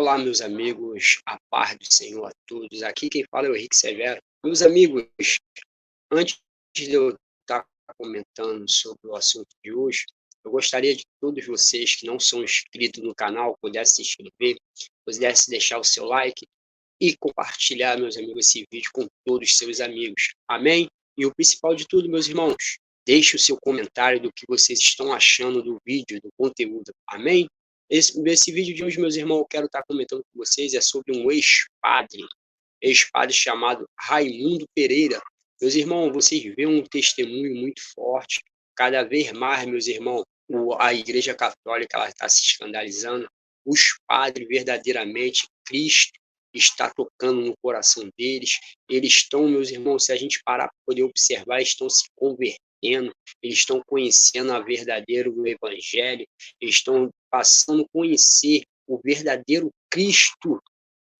Olá, meus amigos, a paz do Senhor a todos. Aqui quem fala é o Henrique Severo. Meus amigos, antes de eu estar comentando sobre o assunto de hoje, eu gostaria de todos vocês que não são inscritos no canal pudessem se inscrever, pudessem deixar o seu like e compartilhar, meus amigos, esse vídeo com todos os seus amigos. Amém? E o principal de tudo, meus irmãos, deixe o seu comentário do que vocês estão achando do vídeo, do conteúdo. Amém? Esse vídeo de hoje, meus irmãos, eu quero estar comentando com vocês, é sobre um ex-padre chamado Raimundo Pereira. Meus irmãos, vocês veem um testemunho muito forte. Cada vez mais, meus irmãos, a Igreja Católica ela está se escandalizando. Os padres, verdadeiramente, Cristo está tocando no coração deles. Eles estão, meus irmãos, se a gente parar para poder observar, estão se convertendo, eles estão conhecendo a verdadeiro evangelho, eles estão passando a conhecer o verdadeiro Cristo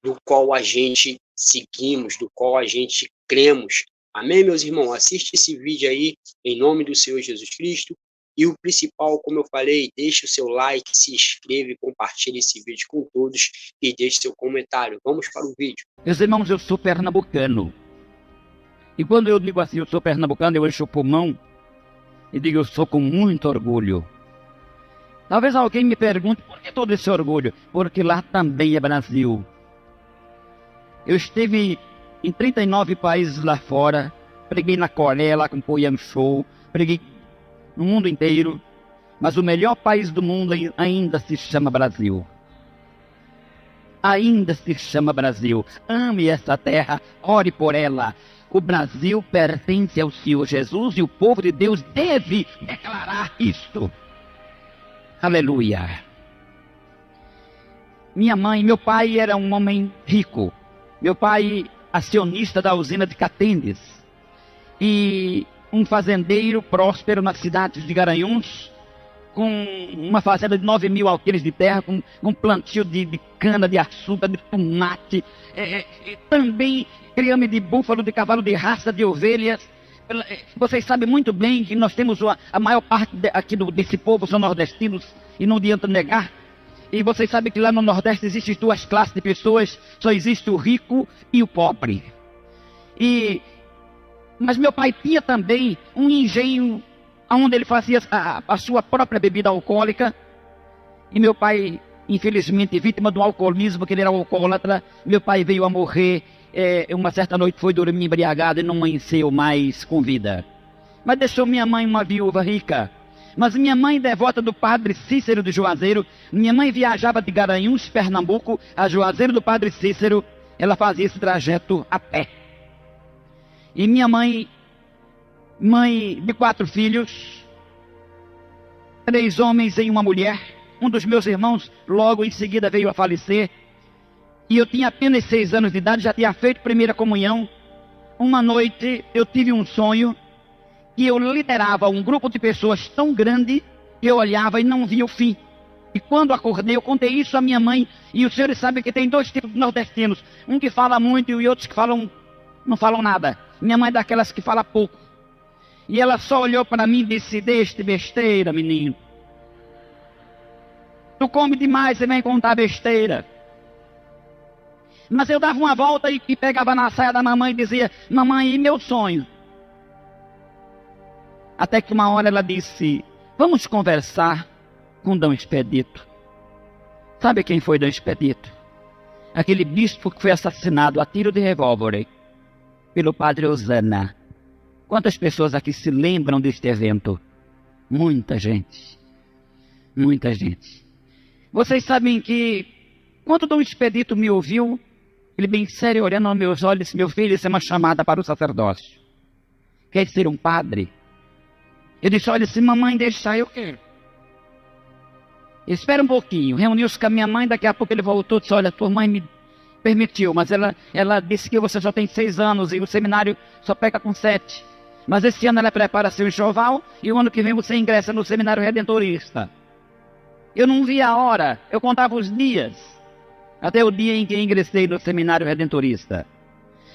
do qual a gente seguimos, do qual a gente cremos. Amém, meus irmãos? Assiste esse vídeo aí, em nome do Senhor Jesus Cristo. E o principal, como eu falei, deixe o seu like, se inscreva, compartilhe esse vídeo com todos e deixe seu comentário. Vamos para o vídeo. Meus irmãos, eu sou pernambucano. E quando eu digo assim, eu sou pernambucano, eu encho o pulmão e digo, eu sou com muito orgulho. Talvez alguém me pergunte, por que todo esse orgulho? Porque lá também é Brasil. Eu estive em 39 países lá fora, preguei na Coreia, lá com Poyang Show, preguei no mundo inteiro, mas o melhor país do mundo ainda se chama Brasil. Ainda se chama Brasil. Ame essa terra, ore por ela. O Brasil pertence ao Senhor Jesus e o povo de Deus deve declarar isto. Aleluia. Minha mãe, meu pai era um homem rico. Meu pai, acionista da usina de Catendes. E um fazendeiro próspero na cidade de Garanhuns, com uma fazenda de 9.000 alqueires de terra, com um plantio de cana, de açúcar, de tomate, também criame de búfalo, de cavalo, de raça, de ovelhas. Vocês sabem muito bem que nós temos a maior parte aqui desse povo são nordestinos, e não adianta negar. E vocês sabem que lá no Nordeste existem duas classes de pessoas, só existe o rico e o pobre. Mas meu pai tinha também um engenho onde ele fazia a sua própria bebida alcoólica. E meu pai, infelizmente, vítima do alcoolismo, que ele era alcoólatra, meu pai veio a morrer. Uma certa noite foi dormir embriagado e não amanheceu mais com vida. Mas deixou minha mãe uma viúva rica. Mas minha mãe, devota do padre Cícero de Juazeiro, minha mãe viajava de Garanhuns, Pernambuco, a Juazeiro do padre Cícero, ela fazia esse trajeto a pé. E minha mãe de 4 filhos, 3 homens e uma mulher. Um dos meus irmãos logo em seguida veio a falecer. E eu tinha apenas 6 anos de idade, já tinha feito primeira comunhão. Uma noite eu tive um sonho que eu liderava um grupo de pessoas tão grande que eu olhava e não via o fim. E quando acordei, eu contei isso à minha mãe. E os senhores sabem que tem 2 tipos de nordestinos. Um que fala muito e outros que não falam nada. Minha mãe é daquelas que fala pouco. E ela só olhou para mim e disse, deixe besteira, menino. Tu come demais, você vem contar besteira. Mas eu dava uma volta e pegava na saia da mamãe e dizia, mamãe, e meu sonho? Até que uma hora ela disse, vamos conversar com Dom Expedito. Sabe quem foi Dom Expedito? Aquele bispo que foi assassinado a tiro de revólver pelo padre Osana. Quantas pessoas aqui se lembram deste evento? Muita gente. Muita gente. Vocês sabem que, quando Dom Expedito me ouviu, ele bem sério, olhando aos meus olhos, disse, meu filho, isso é uma chamada para o sacerdócio. Quer ser um padre? Eu disse, olha, se mamãe deixar, eu quero. Espera um pouquinho. Reuniu-se com a minha mãe, daqui a pouco ele voltou e disse, olha, tua mãe me permitiu, mas ela disse que você só tem 6 anos e o seminário só pega com 7. Mas esse ano ela prepara seu enxoval e o ano que vem você ingressa no seminário redentorista. Eu não via a hora, eu contava os dias, até o dia em que ingressei no seminário redentorista.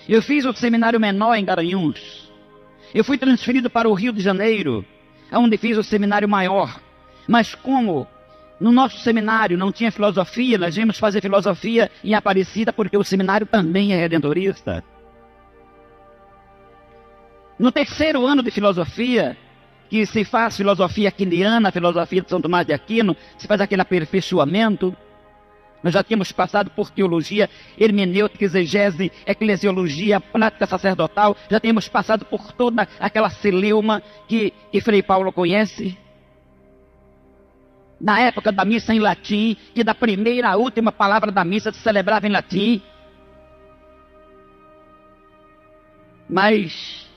Eu fiz o seminário menor em Garanhuns. Eu fui transferido para o Rio de Janeiro, onde fiz o seminário maior. Mas como No nosso seminário não tinha filosofia, nós íamos fazer filosofia em Aparecida porque o seminário também é redentorista. No terceiro ano de filosofia, que se faz filosofia aquiniana, filosofia de São Tomás de Aquino, se faz aquele aperfeiçoamento. Nós já tínhamos passado por teologia, hermenêutica, exegese, eclesiologia, prática sacerdotal, já tínhamos passado por toda aquela celeuma que Frei Paulo conhece. Na época da missa em latim, que da primeira à última palavra da missa se celebrava em latim. Mas,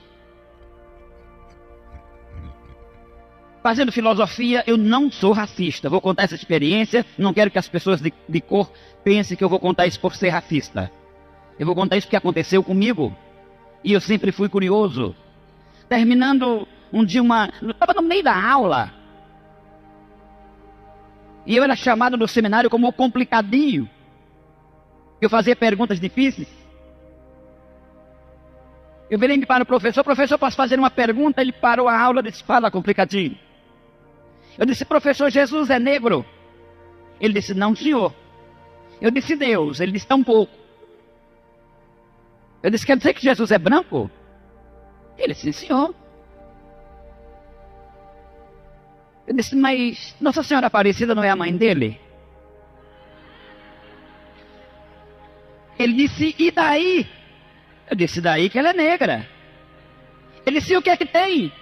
fazendo filosofia, eu não sou racista. Vou contar essa experiência, não quero que as pessoas de cor pensem que eu vou contar isso por ser racista. Eu vou contar isso porque aconteceu comigo. E eu sempre fui curioso. Terminando um dia eu estava no meio da aula. E eu era chamado no seminário como o complicadinho. Eu fazia perguntas difíceis. Eu virei para o professor, posso fazer uma pergunta? Ele parou a aula e disse, fala, complicadinho. Eu disse, professor, Jesus é negro? Ele disse, não, senhor. Eu disse, Deus. Ele disse, tão pouco. Eu disse, quer dizer que Jesus é branco? Ele disse, sim, senhor. Eu disse, mas Nossa Senhora Aparecida não é a mãe dele? Ele disse, e daí? Eu disse, daí que ela é negra. Ele disse, e o que é que tem?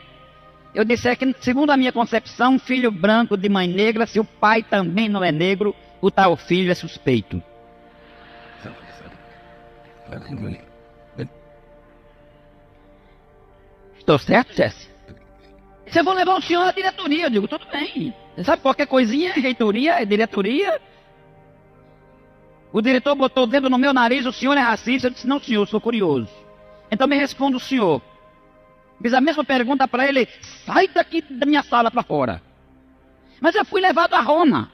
Eu disse, é que segundo a minha concepção, filho branco de mãe negra, se o pai também não é negro, o tal filho é suspeito. Estou certo, Jesse? Se eu vou levar o senhor à diretoria, eu digo, tudo bem. Você sabe, qualquer coisinha, reitoria, é diretoria. O diretor botou o dedo no meu nariz, o senhor é racista? Eu disse, não, senhor, sou curioso. Então me responda o senhor. Fiz a mesma pergunta para ele, sai daqui da minha sala para fora. Mas eu fui levado a Roma.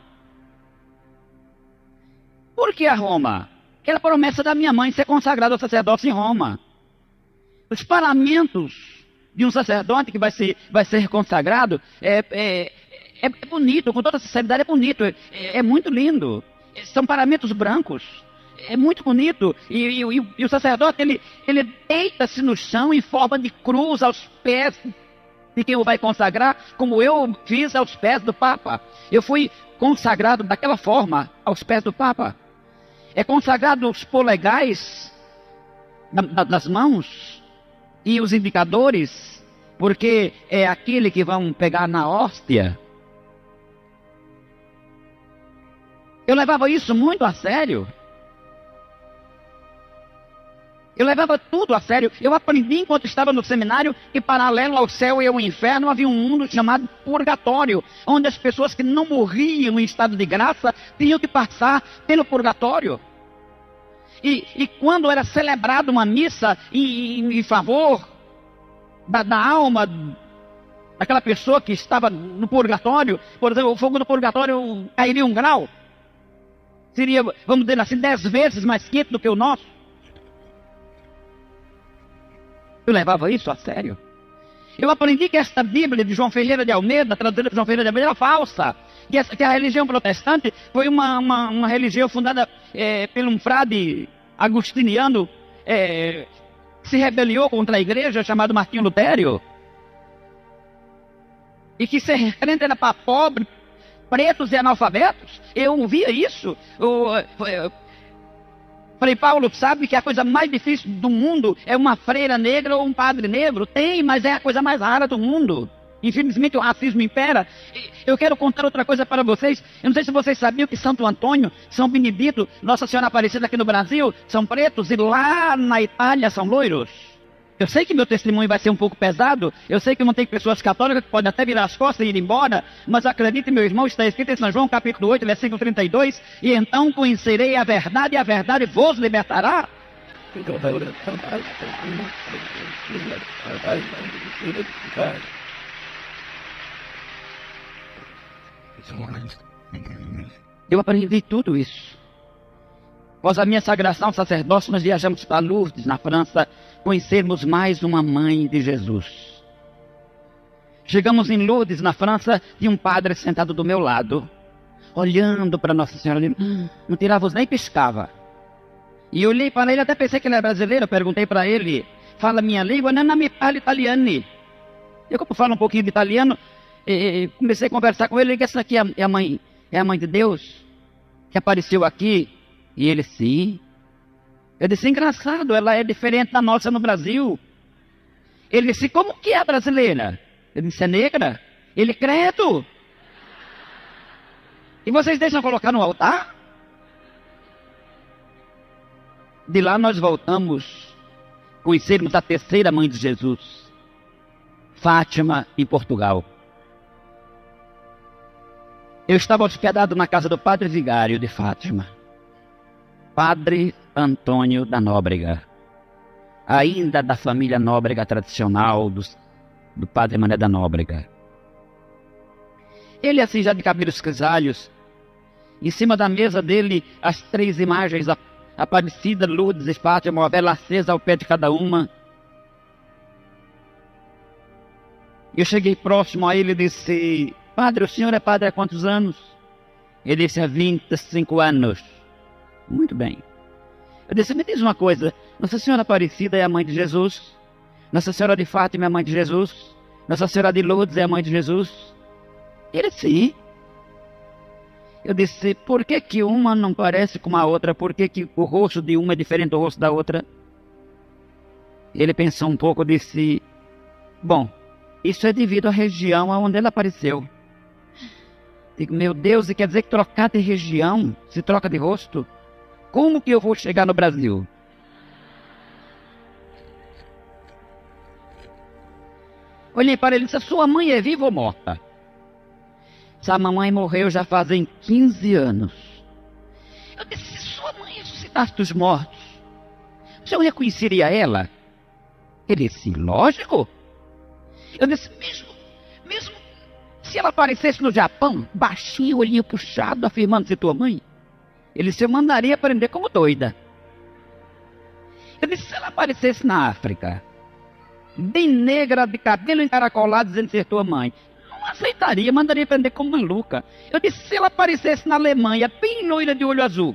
Por que a Roma? Que era a promessa da minha mãe ser consagrado ao sacerdócio em Roma. Os paramentos de um sacerdote que vai ser consagrado é bonito, com toda sinceridade é bonito, é muito lindo. São paramentos brancos, é muito bonito. E o sacerdote, ele deita-se no chão em forma de cruz aos pés de quem o vai consagrar, como eu fiz aos pés do Papa. Eu fui consagrado daquela forma aos pés do Papa. É consagrado os polegais das mãos e os indicadores, porque é aquele que vão pegar na hóstia. Eu levava isso muito a sério. Eu levava tudo a sério. Eu aprendi enquanto estava no seminário que paralelo ao céu e ao inferno havia um mundo chamado purgatório, onde as pessoas que não morriam em estado de graça tinham que passar pelo purgatório. E quando era celebrada uma missa em favor da alma daquela pessoa que estava no purgatório, por exemplo, o fogo do purgatório cairia 1 grau. Seria, vamos dizer assim, 10 vezes mais quente do que o nosso. Eu levava isso a sério. Eu aprendi que esta Bíblia de João Ferreira de Almeida, traduzida por João Ferreira de Almeida, era falsa. Que a religião protestante foi uma religião fundada por um frade agustiniano que se rebeliou contra a igreja, chamado Martinho Lutério. E que ser crente era para pobres, pretos e analfabetos. Eu ouvia isso. Frei Paulo sabe que a coisa mais difícil do mundo é uma freira negra ou um padre negro. Tem, mas é a coisa mais rara do mundo. Infelizmente o racismo impera. Eu quero contar outra coisa para vocês. Eu não sei se vocês sabiam que Santo Antônio, São Benedito, Nossa Senhora Aparecida aqui no Brasil são pretos e lá na Itália são loiros. Eu sei que meu testemunho vai ser um pouco pesado. Eu sei que não tem pessoas católicas que podem até virar as costas e ir embora. Mas acredite, meu irmão, está escrito em São João capítulo 8, versículo 32. E então conhecerei a verdade e a verdade vos libertará. Eu aprendi tudo isso. Após a minha sagração sacerdócio, nós viajamos para Lourdes, na França, conhecermos mais uma mãe de Jesus. Chegamos em Lourdes, na França, e um padre sentado do meu lado. olhando para Nossa Senhora, ele não tirava os nem piscava. E eu olhei para ele, até pensei que ele era brasileiro, eu perguntei para ele, fala minha língua? Não me fala italiano. Eu, como falo um pouquinho de italiano, comecei a conversar com ele, que essa aqui é a mãe de Deus, que apareceu aqui. E ele, sim. Eu disse, engraçado, ela é diferente da nossa no Brasil. Ele disse, como que é brasileira? Eu disse, é negra? Ele, credo. E vocês deixam colocar no altar? De lá nós voltamos, conhecermos a terceira mãe de Jesus, Fátima, em Portugal. Eu estava hospedado na casa do padre vigário de Fátima, Padre Antônio da Nóbrega, ainda da família Nóbrega tradicional do padre Mané da Nóbrega. Ele assim já de cabelos grisalhos, em cima da mesa dele as 3 imagens, Aparecida, Lourdes e Fátima, uma vela acesa ao pé de cada uma. Eu cheguei próximo a ele e disse, padre, o senhor é padre há quantos anos? Ele disse, há 25 anos. Muito bem. Eu disse, me diz uma coisa, Nossa Senhora Aparecida é a mãe de Jesus? Nossa Senhora de Fátima é a mãe de Jesus? Nossa Senhora de Lourdes é a mãe de Jesus? Ele, sim. Eu disse, por que que uma não parece com a outra? Por que que o rosto de uma é diferente do rosto da outra? Ele pensou um pouco e disse, bom, isso é devido à região onde ela apareceu. Digo, meu Deus, e quer dizer que trocar de região se troca de rosto? Como que eu vou chegar no Brasil? Olhei para ele e disse, sua mãe é viva ou morta? Essa mamãe morreu já fazem 15 anos. Eu disse, se sua mãe ressuscitasse dos mortos, o senhor reconheceria ela? Ele disse, lógico. Eu disse, mesmo se ela aparecesse no Japão, baixinho, olhinho puxado, afirmando-se tua mãe, ele disse, eu mandaria prender como doida. Eu disse, se ela aparecesse na África, bem negra, de cabelo encaracolado, dizendo ser tua mãe, não aceitaria, mandaria prender como maluca. Eu disse, se ela aparecesse na Alemanha, bem loira de olho azul.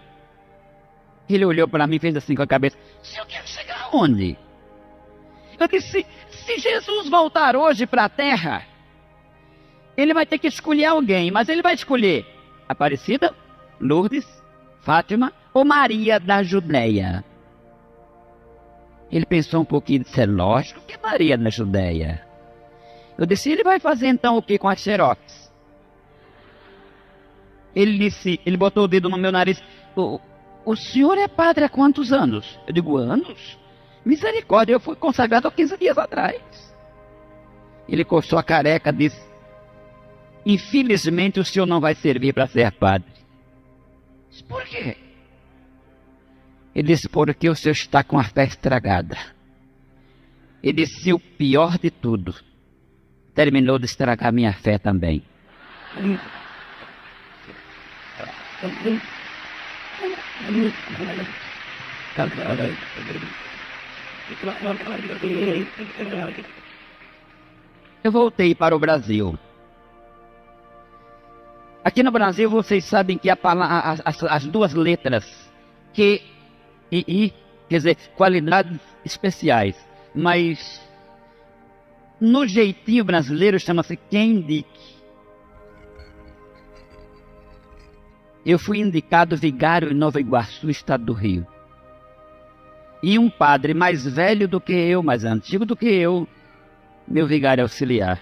Ele olhou para mim e fez assim com a cabeça, se eu quero chegar aonde? Eu disse, se Jesus voltar hoje para a terra, ele vai ter que escolher alguém, mas ele vai escolher Aparecida, Lourdes, Fátima ou Maria da Judéia. Ele pensou um pouquinho e disse, é lógico que é Maria da Judéia. Eu disse, ele vai fazer então o que com as xerox? Ele disse, ele botou o dedo no meu nariz, o senhor é padre há quantos anos? Eu digo, anos? Misericórdia, eu fui consagrado há 15 dias atrás. Ele coçou a careca e disse, infelizmente o senhor não vai servir para ser padre. Eu disse, por quê? Ele disse, porque o senhor está com a fé estragada. Ele disse, o pior de tudo, terminou de estragar minha fé também. Eu voltei para o Brasil. Aqui no Brasil vocês sabem que as 2 letras Q e I, quer dizer, qualidades especiais, mas no jeitinho brasileiro chama-se quem indique. Eu fui indicado vigário em Nova Iguaçu, estado do Rio. E um padre mais velho do que eu, mais antigo do que eu, meu vigário auxiliar.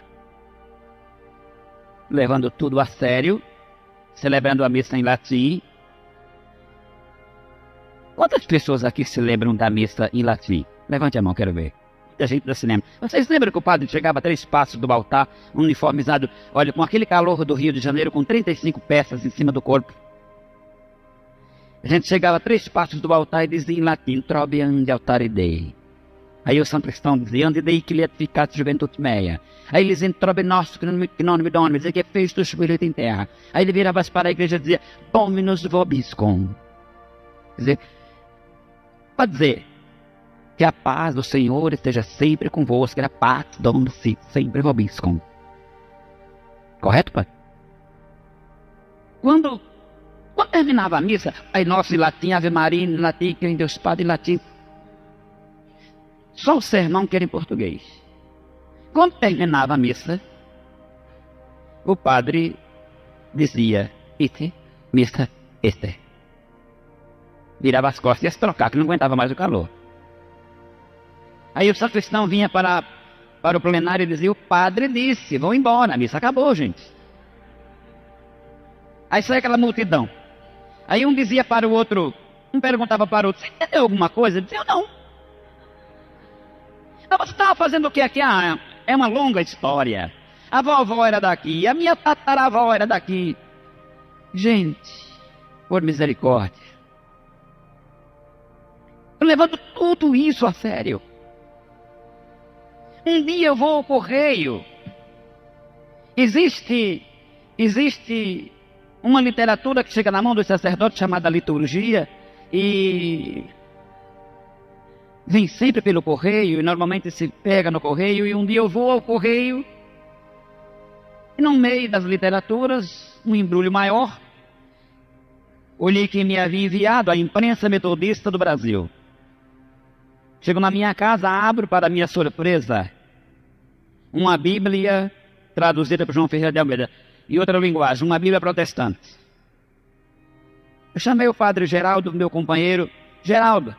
Levando tudo a sério, celebrando a missa em latim. Quantas pessoas aqui se lembram da missa em latim? Levante a mão, quero ver. Muita gente se lembra. Vocês lembram que o padre chegava a 3 passos do altar, uniformizado, olha, com aquele calor do Rio de Janeiro, com 35 peças em cima do corpo? A gente chegava a 3 passos do altar e dizia em latim, trobe ande altare Dei. Aí o Santo Cristão dizia, ande Dei que lhe edificat juventus mea. Aí ele dizia, trobe nosso que non me done, dizia que fez do espírito em terra. Aí ele virava para a igreja e dizia, Dominus vobiscum. Quer dizer, pode dizer, que a paz do Senhor esteja sempre convosco, que a paz Dominus sempre vobiscum. Correto, pai? Quando terminava a missa, aí nosso em latim, Ave Maria em latim, que em Deus Padre em latim. Só o sermão que era em português. Quando terminava a missa, o padre dizia, ite, missa, este. Virava as costas e ia se trocar, que não aguentava mais o calor. Aí o sacristão vinha para o plenário e dizia, o padre disse, vão embora, a missa acabou, gente. Aí sai aquela multidão. Aí um dizia para o outro, um perguntava para o outro, você entendeu alguma coisa? Ele dizia, não. Então você estava fazendo o que aqui? Ah, é uma longa história. A vovó era daqui, a minha tataravó era daqui. Gente, por misericórdia. Eu levando tudo isso a sério. Um dia eu vou ao correio. Existe uma literatura que chega na mão dos sacerdotes chamada liturgia e vem sempre pelo correio e normalmente se pega no correio. E um dia eu vou ao correio e no meio das literaturas, um embrulho maior, olhei que me havia enviado a imprensa metodista do Brasil. Chego na minha casa, abro para minha surpresa uma Bíblia traduzida por João Ferreira de Almeida e outra linguagem, uma Bíblia protestante. Eu chamei o padre Geraldo, meu companheiro. Geraldo,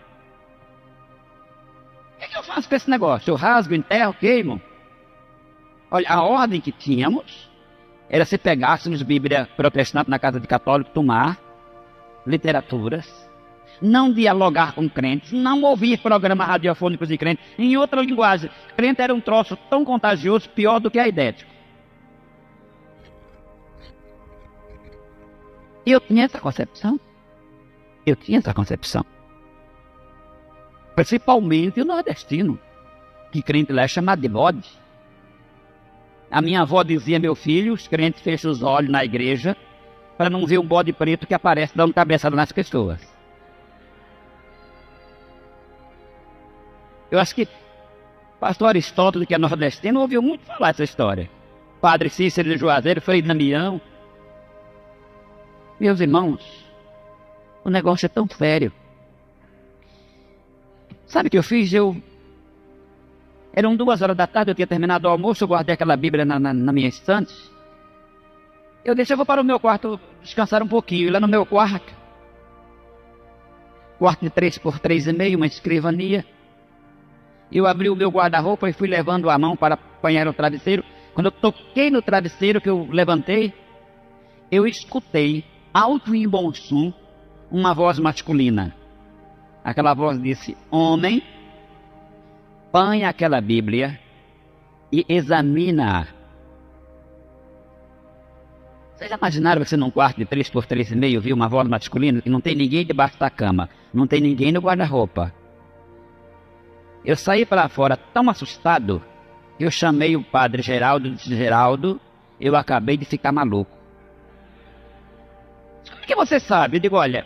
o que eu faço com esse negócio? Eu rasgo, enterro, queimo? Olha, a ordem que tínhamos era se pegássemos Bíblia protestante na casa de católico, tomar literaturas, não dialogar com crentes, não ouvir programas radiofônicos de crentes. Em outra linguagem, crente era um troço tão contagioso, pior do que aidético. E eu tinha essa concepção. Principalmente o nordestino, que crente lá é chamado de bode. A minha avó dizia, meu filho, os crentes fecham os olhos na igreja para não ver um bode preto que aparece dando cabeçada nas pessoas. Eu acho que pastor Aristóteles, que é nordestino, ouviu muito falar essa história. Padre Cícero de Juazeiro, Frei Damião. Meus irmãos, o negócio é tão sério. Sabe o que eu fiz? Eram 2 horas da tarde, eu tinha terminado o almoço, eu guardei aquela Bíblia na minha estante. Eu vou para o meu quarto descansar um pouquinho. E lá no meu quarto de 3 por 3,5, uma escrivania. Eu abri o meu guarda-roupa e fui levando a mão para apanhar o travesseiro. Quando eu toquei no travesseiro que eu levantei, eu escutei, alto e em bom som, uma voz masculina. Aquela voz disse, homem, põe aquela Bíblia e examina-a. Vocês já imaginaram você num quarto de 3 por 3,5 viu uma voz masculina que não tem ninguém debaixo da cama, não tem ninguém no guarda-roupa? Eu saí para fora tão assustado que eu chamei o padre Geraldo, disse, Geraldo, eu acabei de ficar maluco. Como é que você sabe? Eu digo, olha,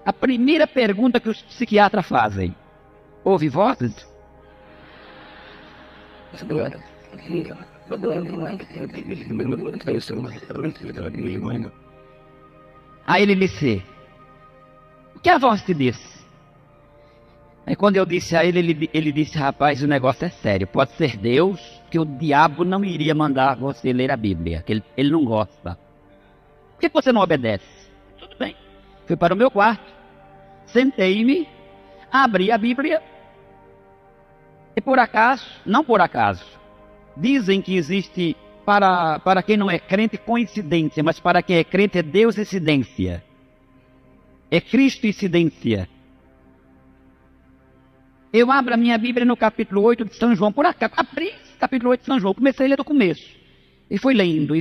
a primeira pergunta que os psiquiatras fazem, ouve vozes? Aí ele disse, o que a voz te disse? Aí quando eu disse a ele, ele disse, rapaz, o negócio é sério, pode ser Deus, que o diabo não iria mandar você ler a Bíblia, que ele não gosta. Por que você não obedece? Tudo bem. Fui para o meu quarto, sentei-me, abri a Bíblia, e por acaso, não por acaso, dizem que existe, para quem não é crente, coincidência, mas para quem é crente é Deus incidência. É Cristo incidência. Eu abro a minha Bíblia no capítulo 8 de São João, por acaso, abri capítulo 8 de São João, comecei a ler do começo. E fui lendo,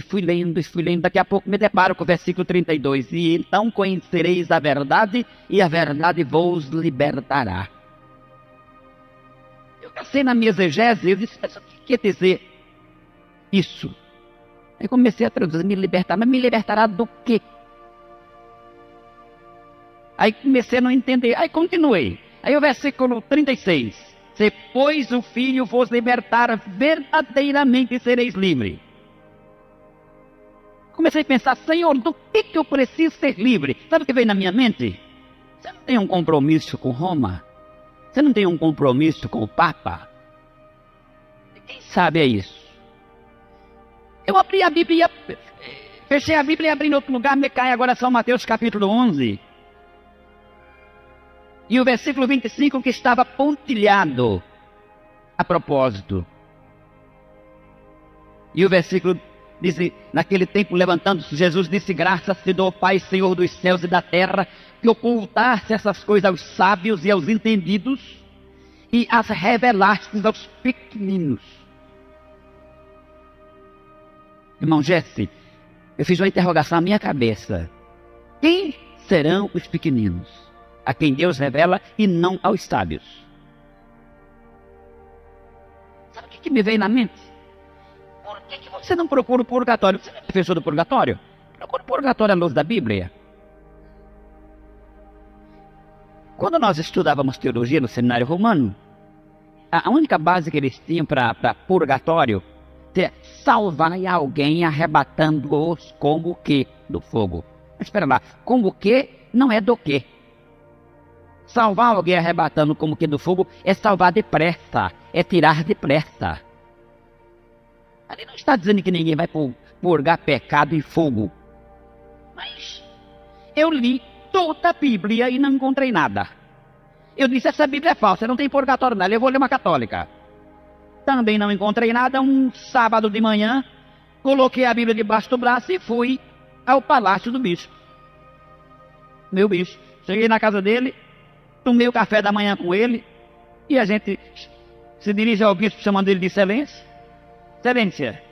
daqui a pouco me deparo com o versículo 32. E então conhecereis a verdade, e a verdade vos libertará. Eu passei na minha exegese, eu disse, mas o que quer dizer isso? Aí comecei a traduzir, me libertar, mas me libertará do quê? Aí comecei a não entender, aí continuei. Aí o versículo 36. Se pois o Filho vos libertar, verdadeiramente sereis livres. comecei a pensar, Senhor, do que eu preciso ser livre? Sabe o que veio na minha mente? Você não tem um compromisso com Roma? Você não tem um compromisso com o Papa? Quem sabe é isso? Eu abri a Bíblia, fechei a Bíblia e abri em outro lugar, me cai agora São Mateus capítulo 11. E o versículo 25 que estava pontilhado a propósito. E o versículo diz, naquele tempo levantando-se, Jesus disse, graças te dou, Pai, Senhor dos céus e da terra, que ocultaste essas coisas aos sábios e aos entendidos, e as revelaste aos pequeninos. Irmão Jesse, eu fiz uma interrogação na minha cabeça. Quem serão os pequeninos? A quem Deus revela e não aos sábios. Sabe o que me veio na mente? Por que você não procura o purgatório? Você não é defensor do purgatório? Procura o purgatório à luz da Bíblia. Quando nós estudávamos teologia no seminário romano, a única base que eles tinham para purgatório é salvar alguém arrebatando-os como que do fogo. Mas espera lá, como que não é do que? Salvar alguém arrebatando como que do fogo é salvar depressa, é tirar depressa. Ali não está dizendo que ninguém vai purgar pecado e fogo. Mas eu li toda a Bíblia e não encontrei nada. Eu disse, essa Bíblia é falsa, não tem purgatório nela, eu vou ler uma católica. Também não encontrei nada. Um sábado de manhã, coloquei a Bíblia debaixo do braço e fui ao palácio do bispo. Meu bispo. Cheguei na casa dele, tomei o café da manhã com ele, e a gente se dirige ao bispo chamando ele de excelência. Excelência,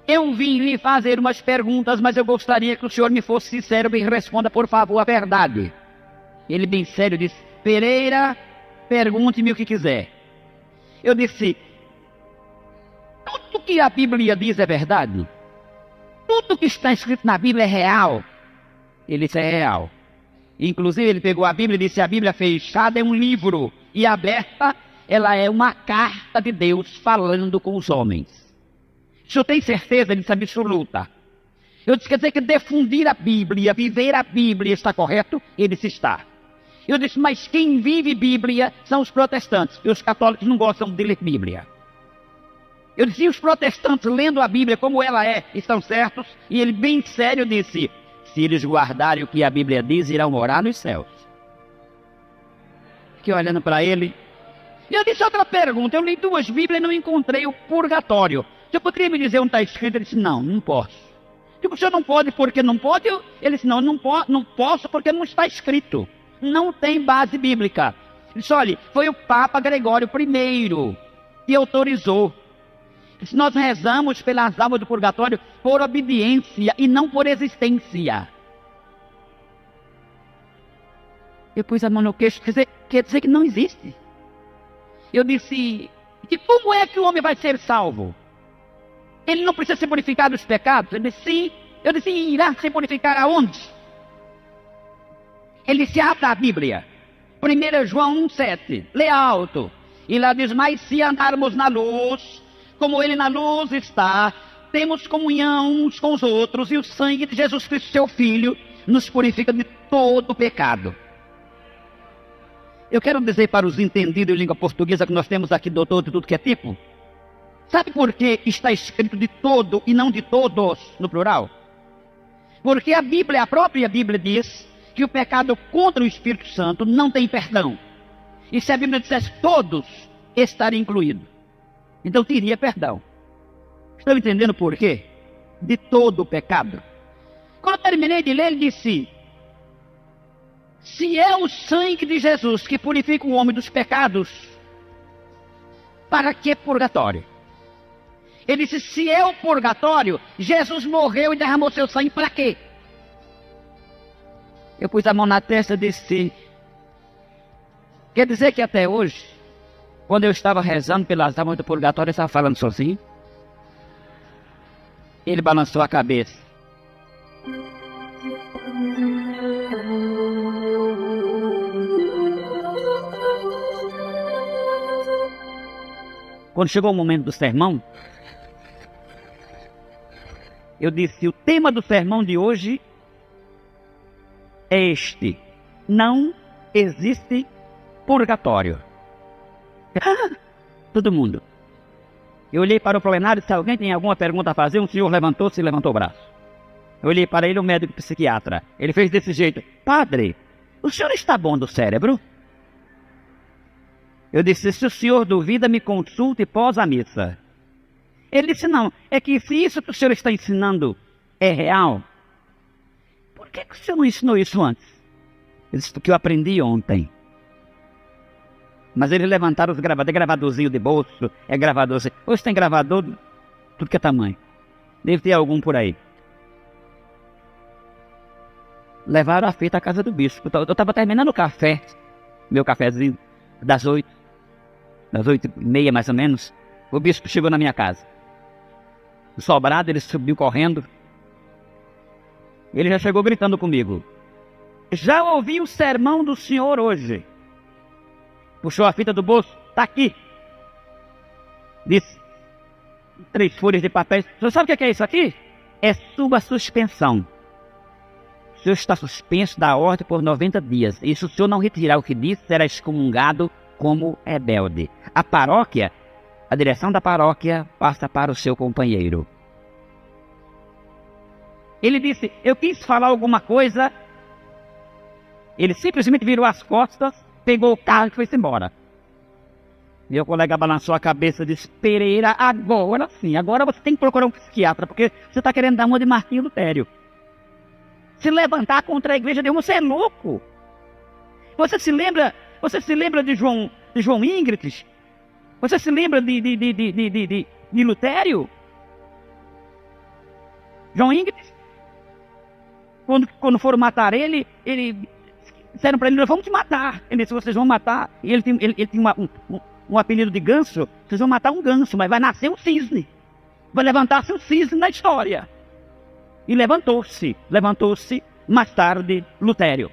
eu vim lhe fazer umas perguntas, mas eu gostaria que o senhor me fosse sincero e responda, por favor, a verdade. Ele bem sério disse, Pereira, pergunte-me o que quiser. Eu disse, tudo que a Bíblia diz é verdade? Tudo que está escrito na Bíblia é real? Ele disse, é real. Inclusive ele pegou a Bíblia e disse, a Bíblia fechada é um livro, e aberta ela é uma carta de Deus falando com os homens. O senhor tem certeza? Ele disse, absoluta. Eu disse, quer dizer que difundir a Bíblia, viver a Bíblia está correto? Ele disse, está. Eu disse, mas quem vive Bíblia são os protestantes, e os católicos não gostam de ler Bíblia. Eu disse, os protestantes lendo a Bíblia como ela é, estão certos? E ele bem sério disse, se eles guardarem o que a Bíblia diz, irão morar nos céus. Fiquei olhando para ele. E eu disse outra pergunta, eu li 2 Bíblias e não encontrei o purgatório. O senhor poderia me dizer onde está escrito? Ele disse, não posso. Tipo, o senhor não pode porque não pode? Ele disse, não posso porque não está escrito. Não tem base bíblica. Ele disse, olha, foi o Papa Gregório I que autorizou. Ele disse, nós rezamos pelas almas do purgatório por obediência e não por existência. Eu pus a mão no queixo, quer dizer que não existe. Eu disse, e como é que o homem vai ser salvo? Ele não precisa se purificar dos pecados? Ele disse, sim. Eu disse, irá se purificar aonde? Ele disse, abra a Bíblia. 1 João 1,7. Lê alto. E lá diz, mas se andarmos na luz, como ele na luz está, temos comunhão uns com os outros, e o sangue de Jesus Cristo, seu Filho, nos purifica de todo pecado. Eu quero dizer para os entendidos em língua portuguesa que nós temos aqui doutor de tudo que é tipo. Sabe por que está escrito de todo e não de todos no plural? Porque a Bíblia, a própria Bíblia diz que o pecado contra o Espírito Santo não tem perdão. E se a Bíblia dissesse todos, estaria incluído. Então teria perdão. Estão entendendo por quê? De todo o pecado. Quando eu terminei de ler, ele disse, se é o sangue de Jesus que purifica o homem dos pecados, para que purgatório? Ele disse, se é o purgatório, Jesus morreu e derramou seu sangue, para quê? Eu pus a mão na testa e disse, quer dizer que até hoje, quando eu estava rezando pelas almas do purgatório, eu estava falando sozinho? Ele balançou a cabeça. Quando chegou o momento do sermão, Eu disse, o tema do sermão de hoje é este: não existe purgatório. Todo mundo. Eu olhei para o plenário, se alguém tem alguma pergunta a fazer, um senhor levantou-se e levantou o braço. Eu olhei para ele, o médico psiquiatra. Ele fez desse jeito: padre, o senhor está bom do cérebro? Eu disse, se o senhor duvida, me consulte pós a missa. Ele disse, não, é que se isso que o senhor está ensinando é real, por que o senhor não ensinou isso antes? Eu disse, porque eu aprendi ontem. Mas eles levantaram os gravadores, é gravadorzinho de bolso, é gravadorzinho. Hoje tem gravador, tudo que é tamanho. Deve ter algum por aí. Levaram a fita à casa do bispo. Eu estava terminando o café, meu cafezinho, das 8h30 mais ou menos. O bispo chegou na minha casa. O sobrado, ele subiu correndo. Ele já chegou gritando comigo: já ouvi o sermão do senhor hoje. Puxou a fita do bolso, tá aqui. Disse, 3 folhas de papel. Você sabe o que é isso aqui? É sua suspensão. O senhor está suspenso da ordem por 90 dias. E se o senhor não retirar o que disse, será excomungado como rebelde. A paróquia, a direção da paróquia passa para o seu companheiro. Ele disse, eu quis falar alguma coisa. Ele simplesmente virou as costas, pegou o carro e foi-se embora. Meu colega balançou a cabeça e disse, Pereira, agora sim, agora você tem que procurar um psiquiatra, porque você está querendo dar uma de Martinho Lutero. Se levantar contra a igreja de Deus, você é louco. Você se lembra de João Ingrid? Você se lembra de Lutério? João Ingrid? Quando foram matar ele disseram para ele, vamos te matar. Ele disse, vocês vão matar. E ele tinha um apelido de ganso. Vocês vão matar um ganso, mas vai nascer um cisne. Vai levantar-se um cisne na história. E levantou-se mais tarde Lutério.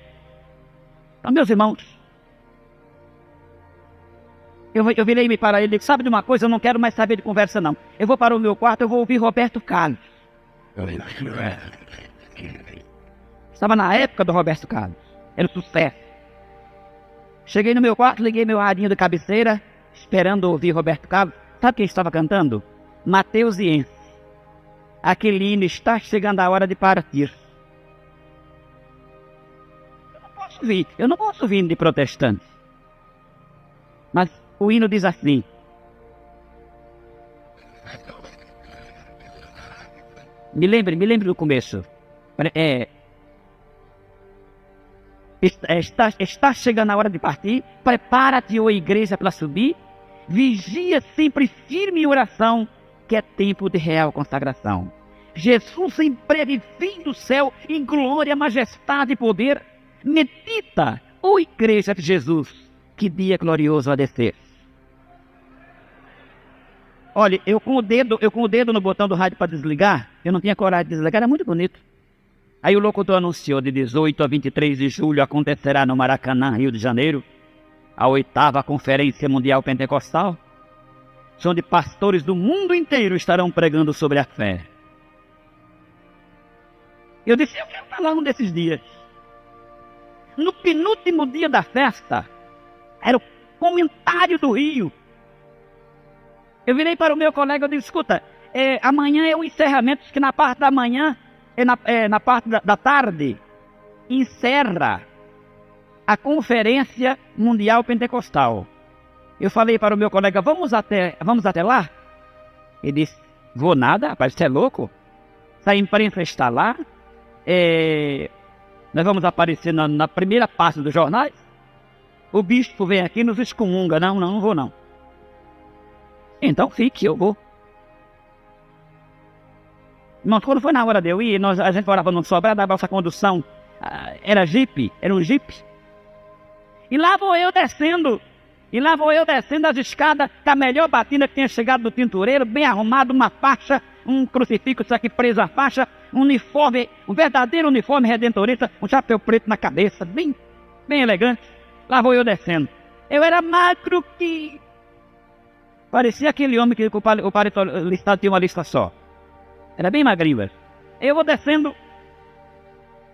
Então, meus irmãos, eu virei-me para ele e disse, sabe de uma coisa, eu não quero mais saber de conversa não. Eu vou para o meu quarto, eu vou ouvir Roberto Carlos. Estava na época do Roberto Carlos. Era um sucesso. Cheguei no meu quarto, liguei meu radinho de cabeceira, esperando ouvir Roberto Carlos. Sabe quem estava cantando? Mateusiense. Aquele hino, está chegando a hora de partir. Eu não posso ouvir hino de protestante. Mas o hino diz assim. Me lembre do começo. Está chegando a hora de partir. Prepara-te, ó igreja, para subir. Vigia sempre firme em oração, que é tempo de real consagração. Jesus em breve vem do céu, em glória, majestade e poder. Medita, ó igreja de Jesus, que dia glorioso a descer. Olha, eu com o dedo no botão do rádio para desligar, eu não tinha coragem de desligar, era muito bonito. Aí o locutor anunciou, de 18 a 23 de julho acontecerá no Maracanã, Rio de Janeiro, a 8ª Conferência Mundial Pentecostal, onde pastores do mundo inteiro estarão pregando sobre a fé. Eu disse, eu quero falar um desses dias. No penúltimo dia da festa, era o comentário do Rio. Eu virei para o meu colega e disse, escuta, amanhã é o encerramento, que na parte da manhã, na parte da tarde, encerra a Conferência Mundial Pentecostal. Eu falei para o meu colega, vamos até lá? Ele disse, vou nada, rapaz, você é louco? Se a imprensa está lá, nós vamos aparecer na primeira página dos jornais, o bispo vem aqui e nos excomunga. Não vou não. Então fique, eu vou. Mas quando foi na hora de eu ir, a gente morava num sobrado, a nossa condução era um jipe. E lá vou eu descendo as escadas, com a melhor batina que tinha chegado do tintureiro, bem arrumado, uma faixa, um crucifixo aqui preso à faixa, um uniforme, um verdadeiro uniforme redentorista, um chapéu preto na cabeça, bem elegante. Lá vou eu descendo. Eu era magro que... parecia aquele homem que o paletó listado tinha uma lista só. Era bem magrinho. Eu vou descendo.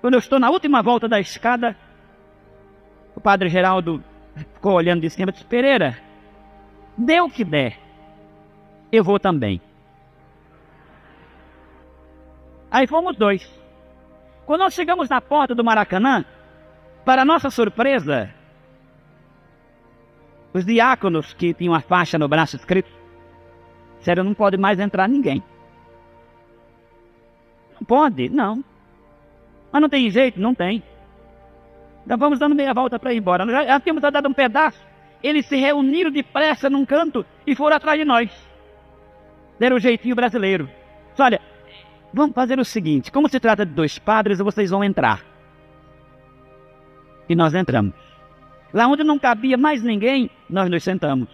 Quando eu estou na última volta da escada, o padre Geraldo ficou olhando de cima e disse: Pereira, dê o que der, eu vou também. Aí fomos dois. Quando nós chegamos na porta do Maracanã, para nossa surpresa, os diáconos que tinham a faixa no braço escrito disseram: não pode mais entrar ninguém. Não pode? Não. Mas não tem jeito? Não tem. Então vamos dando meia volta para ir embora. Nós já tínhamos dado um pedaço. Eles se reuniram depressa num canto e foram atrás de nós. Deram o jeitinho brasileiro. Disse: olha, vamos fazer o seguinte, como se trata de dois padres, vocês vão entrar. E nós entramos. Lá onde não cabia mais ninguém, nós nos sentamos.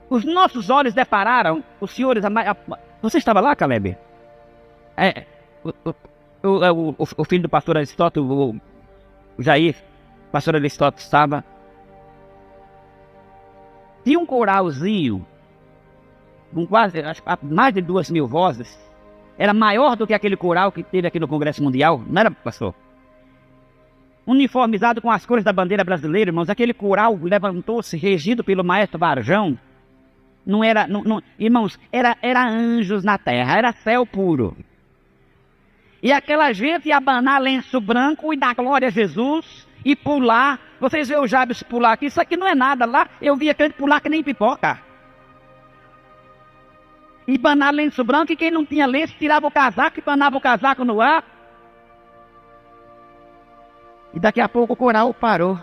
Os nossos olhos depararam, os senhores... Você estava lá, Caleb? O filho do pastor Aristóteles, o Jair, o pastor Aristóteles estava. Tinha um coralzinho, com quase, acho, mais de 2.000 vozes. Era maior do que aquele coral que teve aqui no Congresso Mundial, não era, pastor? Uniformizado com as cores da bandeira brasileira, irmãos. Aquele coral levantou-se, regido pelo maestro Varjão. Não era, irmãos, era anjos na terra, era céu puro. E aquela gente ia abanar lenço branco e dar glória a Jesus e pular. Vocês veem o Jabes pular aqui, isso aqui não é nada. Lá eu via aquele pular que nem pipoca. E banar lenço branco, e quem não tinha lenço tirava o casaco e banava o casaco no ar. E daqui a pouco o coral parou.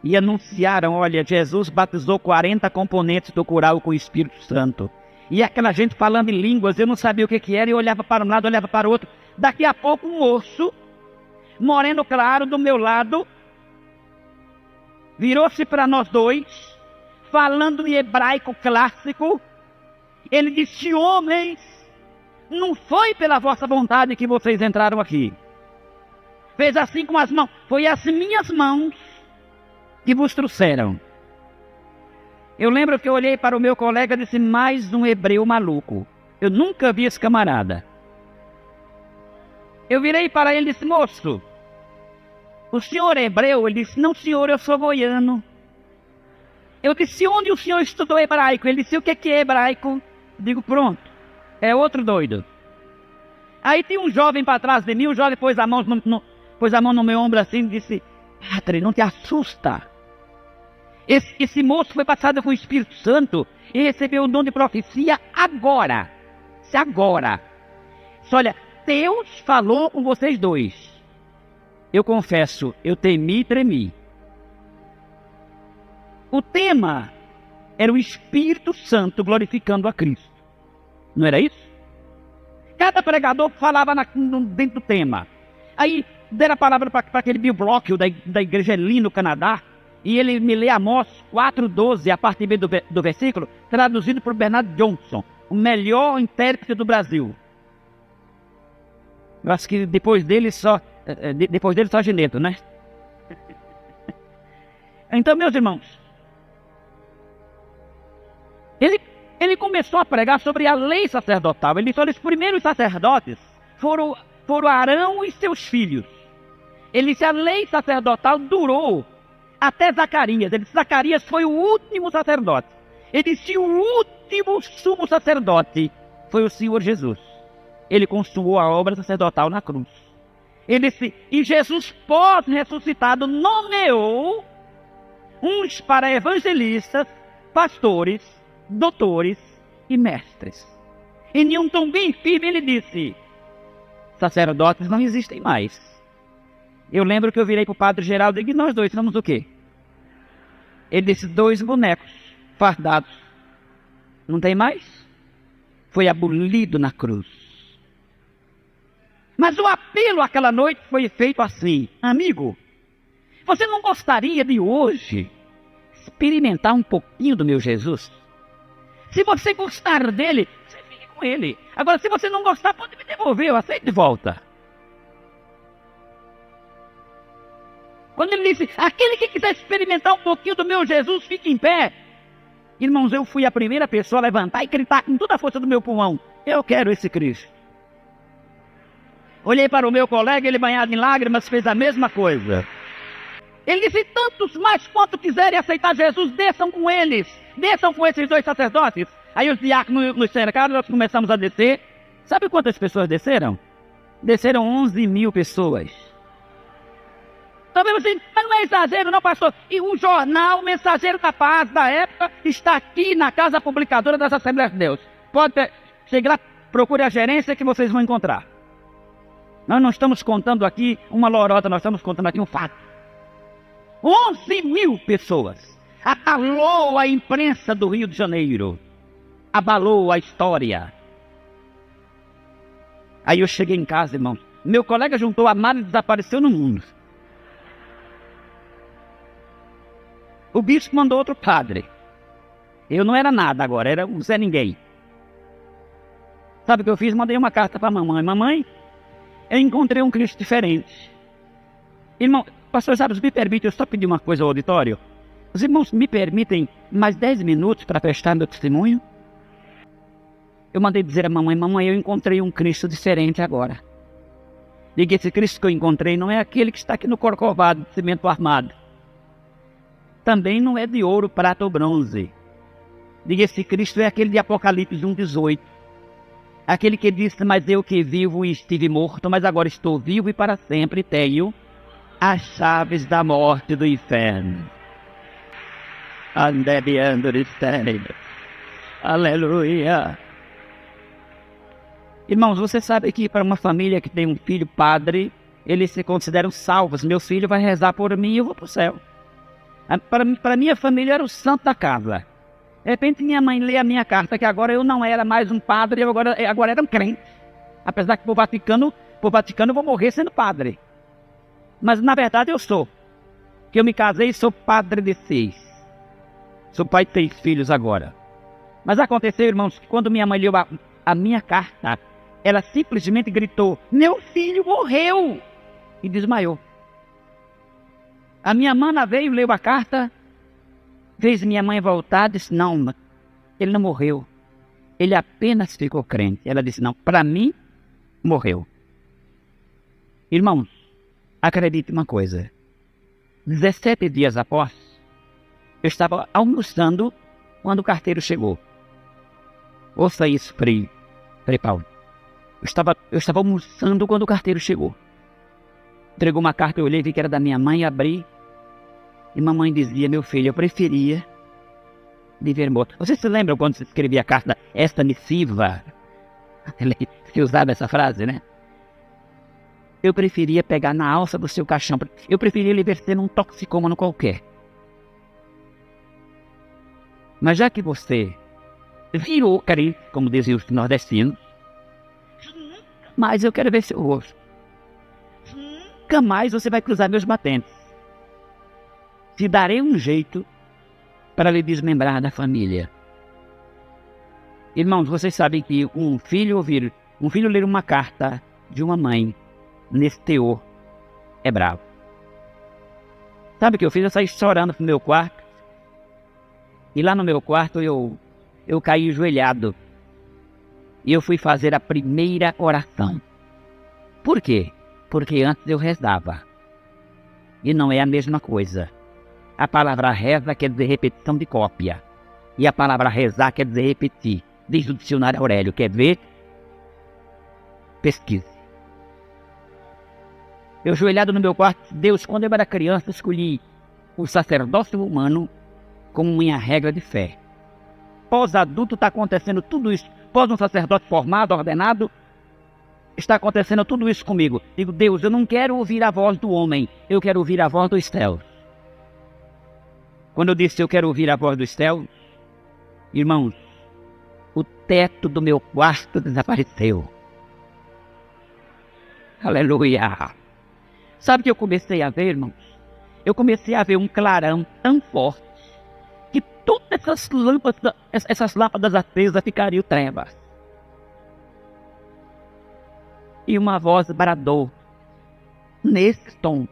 E anunciaram: olha, Jesus batizou 40 componentes do coral com o Espírito Santo. E aquela gente falando em línguas, eu não sabia o que era, e olhava para um lado, olhava para o outro. Daqui a pouco um moço, moreno claro, do meu lado, virou-se para nós dois, falando em hebraico clássico. Ele disse: homens, não foi pela vossa vontade que vocês entraram aqui. Fez assim com as mãos: foi as minhas mãos que vos trouxeram. Eu lembro que eu olhei para o meu colega e disse: mais um hebreu maluco. Eu nunca vi esse camarada. Eu virei para ele e disse: moço, o senhor é hebreu? Ele disse: não, senhor, eu sou goiano. Eu disse: onde o senhor estudou hebraico? Ele disse: o que é hebraico? Eu digo: pronto, é outro doido. Aí tinha um jovem para trás de mim, o jovem pôs a mão no meu ombro assim e disse: padre, não te assusta. Esse moço foi batizado com o Espírito Santo e recebeu o dom de profecia agora. Se agora. Olha, Deus falou com vocês dois. Eu confesso, eu temi e tremi. O tema era o Espírito Santo glorificando a Cristo. Não era isso? Cada pregador falava dentro do tema. Aí deram a palavra para aquele Bill Block, da igreja ali no Canadá. E ele me lê Amós 4,12, a parte B do versículo, traduzido por Bernard Johnson, o melhor intérprete do Brasil. Eu acho que depois dele só Gineto, né? Então, meus irmãos, ele começou a pregar sobre a lei sacerdotal. Ele disse: olha, os primeiros sacerdotes foram Arão e seus filhos. Ele disse: a lei sacerdotal durou até Zacarias. Ele disse: Zacarias foi o último sacerdote. Ele disse: o último sumo sacerdote foi o Senhor Jesus. Ele consumou a obra sacerdotal na cruz. Ele disse: e Jesus, pós-ressuscitado, nomeou uns para evangelistas, pastores, doutores e mestres. Em um tom bem firme ele disse: sacerdotes não existem mais. Eu lembro que eu virei para o padre Geraldo e disse: nós dois somos o quê? Ele disse: 2 bonecos fardados. Não tem mais? Foi abolido na cruz. Mas o apelo aquela noite foi feito assim: amigo, você não gostaria de hoje experimentar um pouquinho do meu Jesus? Se você gostar dele, você fique com ele. Agora, se você não gostar, pode me devolver, eu aceito de volta. Quando ele disse: aquele que quiser experimentar um pouquinho do meu Jesus, fique em pé. Irmãos, eu fui a primeira pessoa a levantar e gritar com toda a força do meu pulmão: Eu quero esse Cristo. Olhei para o meu colega, ele banhado em lágrimas, fez a mesma coisa. Ele disse, tantos mais quanto quiserem aceitar Jesus, desçam com eles. Desçam com esses 2 sacerdotes. Aí os diáconos nos cercaram, nós começamos a descer. Sabe quantas pessoas desceram? Desceram 11.000 pessoas. Sabemos assim, mas não é exagero não, pastor. E o jornal Mensageiro da Paz da época está aqui na Casa Publicadora das Assembleias de Deus. Pode chegar lá, procure a gerência que vocês vão encontrar. Nós não estamos contando aqui uma lorota, nós estamos contando aqui um fato. 11.000 pessoas. Abalou a imprensa do Rio de Janeiro. Abalou a história. Aí eu cheguei em casa, irmãos. Meu colega juntou a mala e desapareceu no mundo. O bispo mandou outro padre. Eu não era nada agora, era um Zé Ninguém. Sabe o que eu fiz? Mandei uma carta para a mamãe. Mamãe, eu encontrei um Cristo diferente. Irmão, pastor Sábios, me permite, eu só pedir uma coisa ao auditório. Os irmãos me permitem mais 10 minutos para prestar meu testemunho? Eu mandei dizer à mamãe, mamãe, eu encontrei um Cristo diferente agora. Diga, esse Cristo que eu encontrei não é aquele que está aqui no Corcovado de cimento armado. Também não é de ouro, prata ou bronze. Diga, esse Cristo é aquele de Apocalipse 1,18. Aquele que disse, mas eu que vivo e estive morto, mas agora estou vivo e para sempre tenho as chaves da morte e do inferno. Aleluia. Irmãos, você sabe que para uma família que tem um filho padre, eles se consideram salvos. Meu filho vai rezar por mim e eu vou para o céu. Para minha família era o santo da casa. De repente minha mãe lê a minha carta que agora eu não era mais um padre, eu agora era um crente. Apesar que por Vaticano eu vou morrer sendo padre. Mas na verdade eu sou. Que eu me casei e sou padre de 6. Sou pai de 6 filhos agora. Mas aconteceu, irmãos, que quando minha mãe leu a minha carta, ela simplesmente gritou, meu filho morreu! E desmaiou. A minha mana veio, leu a carta, fez minha mãe voltar, disse, não, ele não morreu. Ele apenas ficou crente. Ela disse, não, para mim, morreu. Irmãos, acredite uma coisa. 17 dias após, eu estava almoçando quando o carteiro chegou. Ouça isso, Frei Paulo. Eu estava almoçando quando o carteiro chegou. Entregou uma carta, eu olhei, vi que era da minha mãe, abri. E mamãe dizia, meu filho, eu preferia viver morto. Você se lembra quando se escrevia a carta, esta missiva? Se usava essa frase, né? Eu preferia pegar na alça do seu caixão. Eu preferia lhe ver sendo um toxicômano qualquer. Mas já que você virou crente, como diziam os nordestinos, mas eu quero ver seu rosto. Nunca mais você vai cruzar meus batentes. Te darei um jeito para lhe desmembrar da família. Irmãos, vocês sabem que um filho ler uma carta de uma mãe nesse teor é bravo. Sabe o que eu fiz? Eu saí chorando pro meu quarto. E lá no meu quarto eu caí ajoelhado. E eu fui fazer a primeira oração. Por quê? Porque antes eu rezava. E não é a mesma coisa. A palavra reza quer dizer repetição de cópia. E a palavra rezar quer dizer repetir. Diz o dicionário Aurélio. Quer ver? Pesquise. Eu ajoelhado no meu quarto, Deus, quando eu era criança, escolhi o sacerdócio humano como minha regra de fé. Pós-adulto está acontecendo tudo isso. Pós um sacerdote formado, ordenado, está acontecendo tudo isso comigo. Digo, Deus, eu não quero ouvir a voz do homem, eu quero ouvir a voz dos céus. Quando eu disse eu quero ouvir a voz dos céus, irmãos, o teto do meu quarto desapareceu. Aleluia! Sabe o que eu comecei a ver, irmãos? Eu comecei a ver um clarão tão forte que todas essas lâmpadas acesas ficariam trevas. E uma voz bradou, nesse tom,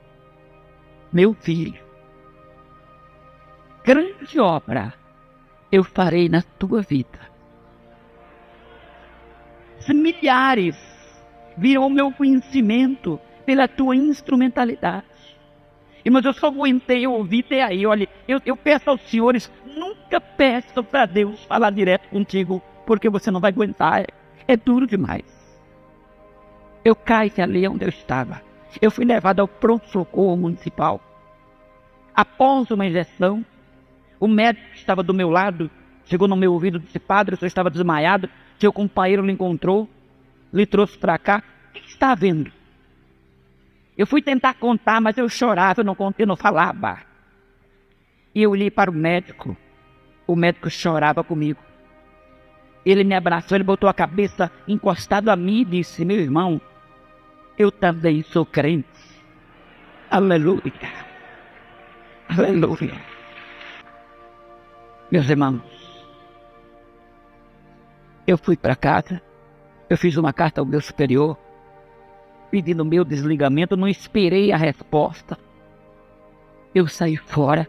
meu filho, grande obra eu farei na tua vida. milhares viram o meu conhecimento pela tua instrumentalidade. Irmãos, eu só aguentei ouvir até aí. Olha, eu peço aos senhores, nunca peçam para Deus falar direto contigo, porque você não vai aguentar. É duro demais. Eu caí ali onde eu estava. Eu fui levado ao pronto-socorro municipal. Após uma injeção, o médico que estava do meu lado chegou no meu ouvido e disse: padre, o senhor estava desmaiado, seu companheiro lhe encontrou, lhe trouxe para cá. O que está havendo? Eu fui tentar contar, mas eu chorava, eu não falava. E eu olhei para o médico chorava comigo. Ele me abraçou, ele botou a cabeça encostada a mim e disse: meu irmão, eu também sou crente. Aleluia. Aleluia. Meus irmãos, eu fui para casa, eu fiz uma carta ao meu superior, pedindo meu desligamento, não esperei a resposta. Eu saí fora.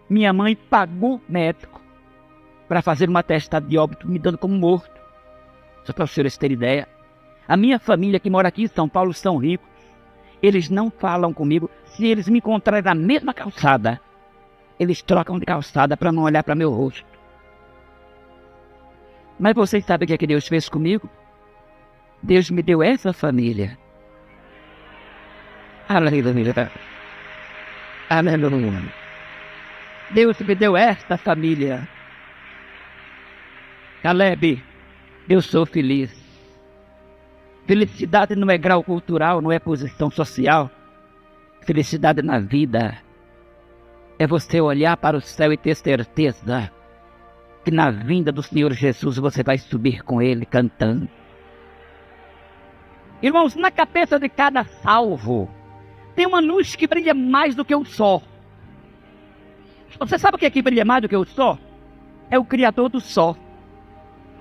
Minha mãe pagou médico para fazer um atestado de óbito, me dando como morto. Só para os senhores terem ideia. A minha família que mora aqui em São Paulo são ricos. Eles não falam comigo. Se eles me encontrarem na mesma calçada, eles trocam de calçada para não olhar para meu rosto. Mas vocês sabem o que é que Deus fez comigo? Deus me deu essa família. Aleluia. Aleluia. Deus me deu esta família. Caleb, eu sou feliz. Felicidade não é grau cultural, não é posição social. Felicidade na vida é você olhar para o céu e ter certeza que na vinda do Senhor Jesus você vai subir com Ele cantando. Irmãos, na cabeça de cada salvo tem uma luz que brilha mais do que o sol. Você sabe o que é que brilha mais do que o sol? É o Criador do sol.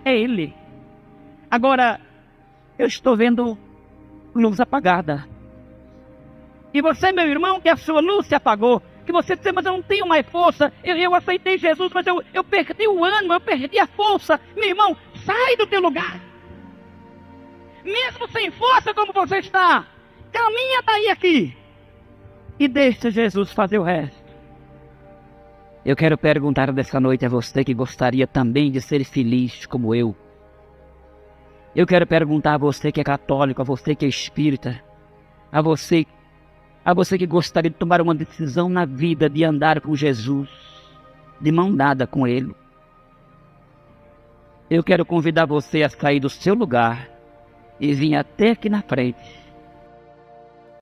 É Ele. Agora, eu estou vendo luz apagada. E você, meu irmão, que a sua luz se apagou, que você diz: mas eu não tenho mais força, eu aceitei Jesus, mas eu perdi o ânimo, eu perdi a força. Meu irmão, sai do teu lugar. Mesmo sem força como você está, caminha daí aqui e deixa Jesus fazer o resto. Eu quero perguntar dessa noite a você que gostaria também de ser feliz como eu. Eu quero perguntar a você que é católico, a você que é espírita, a você que gostaria de tomar uma decisão na vida de andar com Jesus, de mão dada com Ele. Eu quero convidar você a sair do seu lugar e vir até aqui na frente